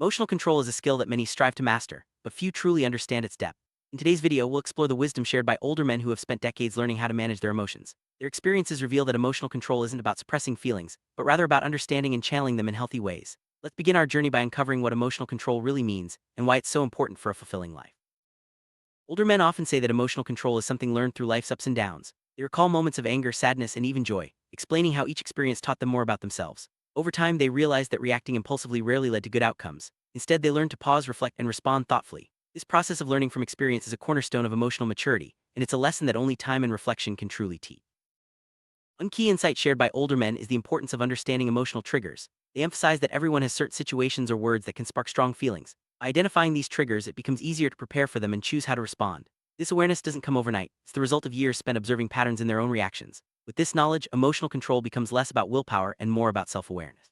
Emotional control is a skill that many strive to master, but few truly understand its depth. In today's video, we'll explore the wisdom shared by older men who have spent decades learning how to manage their emotions. Their experiences reveal that emotional control isn't about suppressing feelings, but rather about understanding and channeling them in healthy ways. Let's begin our journey by uncovering what emotional control really means and why it's so important for a fulfilling life. Older men often say that emotional control is something learned through life's ups and downs. They recall moments of anger, sadness, and even joy, explaining how each experience taught them more about themselves. Over time, they realized that reacting impulsively rarely led to good outcomes. Instead, they learned to pause, reflect, and respond thoughtfully. This process of learning from experience is a cornerstone of emotional maturity, and it's a lesson that only time and reflection can truly teach. One key insight shared by older men is the importance of understanding emotional triggers. They emphasize that everyone has certain situations or words that can spark strong feelings. By identifying these triggers, it becomes easier to prepare for them and choose how to respond. This awareness doesn't come overnight, it's the result of years spent observing patterns in their own reactions. With this knowledge, emotional control becomes less about willpower and more about self-awareness.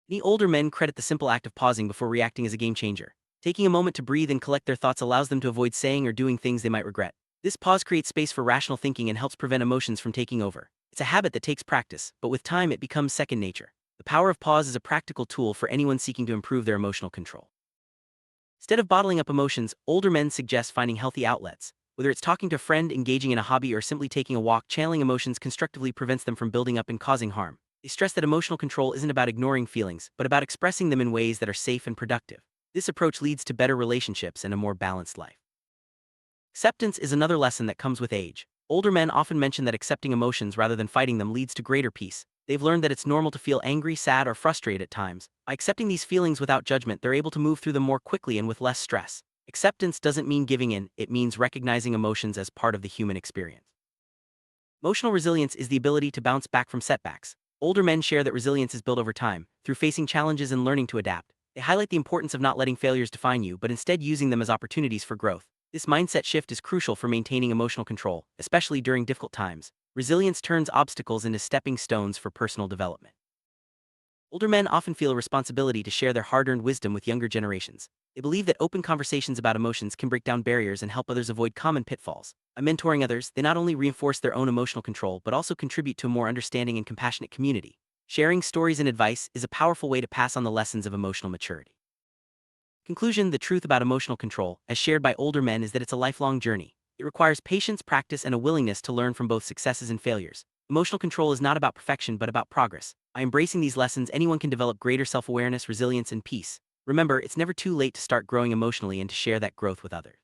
Many older men credit the simple act of pausing before reacting as a game changer. Taking a moment to breathe and collect their thoughts allows them to avoid saying or doing things they might regret. This pause creates space for rational thinking and helps prevent emotions from taking over. It's a habit that takes practice, but with time it becomes second nature. The power of pause is a practical tool for anyone seeking to improve their emotional control. Instead of bottling up emotions, older men suggest finding healthy outlets. Whether it's talking to a friend, engaging in a hobby, or simply taking a walk, channeling emotions constructively prevents them from building up and causing harm. They stress that emotional control isn't about ignoring feelings, but about expressing them in ways that are safe and productive. This approach leads to better relationships and a more balanced life. Acceptance is another lesson that comes with age. Older men often mention that accepting emotions rather than fighting them leads to greater peace. They've learned that it's normal to feel angry, sad, or frustrated at times. By accepting these feelings without judgment, they're able to move through them more quickly and with less stress. Acceptance doesn't mean giving in, it means recognizing emotions as part of the human experience. Emotional resilience is the ability to bounce back from setbacks. Older men share that resilience is built over time, through facing challenges and learning to adapt. They highlight the importance of not letting failures define you, but instead using them as opportunities for growth. This mindset shift is crucial for maintaining emotional control, especially during difficult times. Resilience turns obstacles into stepping stones for personal development. Older men often feel a responsibility to share their hard-earned wisdom with younger generations. They believe that open conversations about emotions can break down barriers and help others avoid common pitfalls. By mentoring others, they not only reinforce their own emotional control but also contribute to a more understanding and compassionate community. Sharing stories and advice is a powerful way to pass on the lessons of emotional maturity. Conclusion: the truth about emotional control, as shared by older men, is that it's a lifelong journey. It requires patience, practice, and a willingness to learn from both successes and failures. Emotional control is not about perfection but about progress. By embracing these lessons, anyone can develop greater self-awareness, resilience, and peace. Remember, it's never too late to start growing emotionally and to share that growth with others.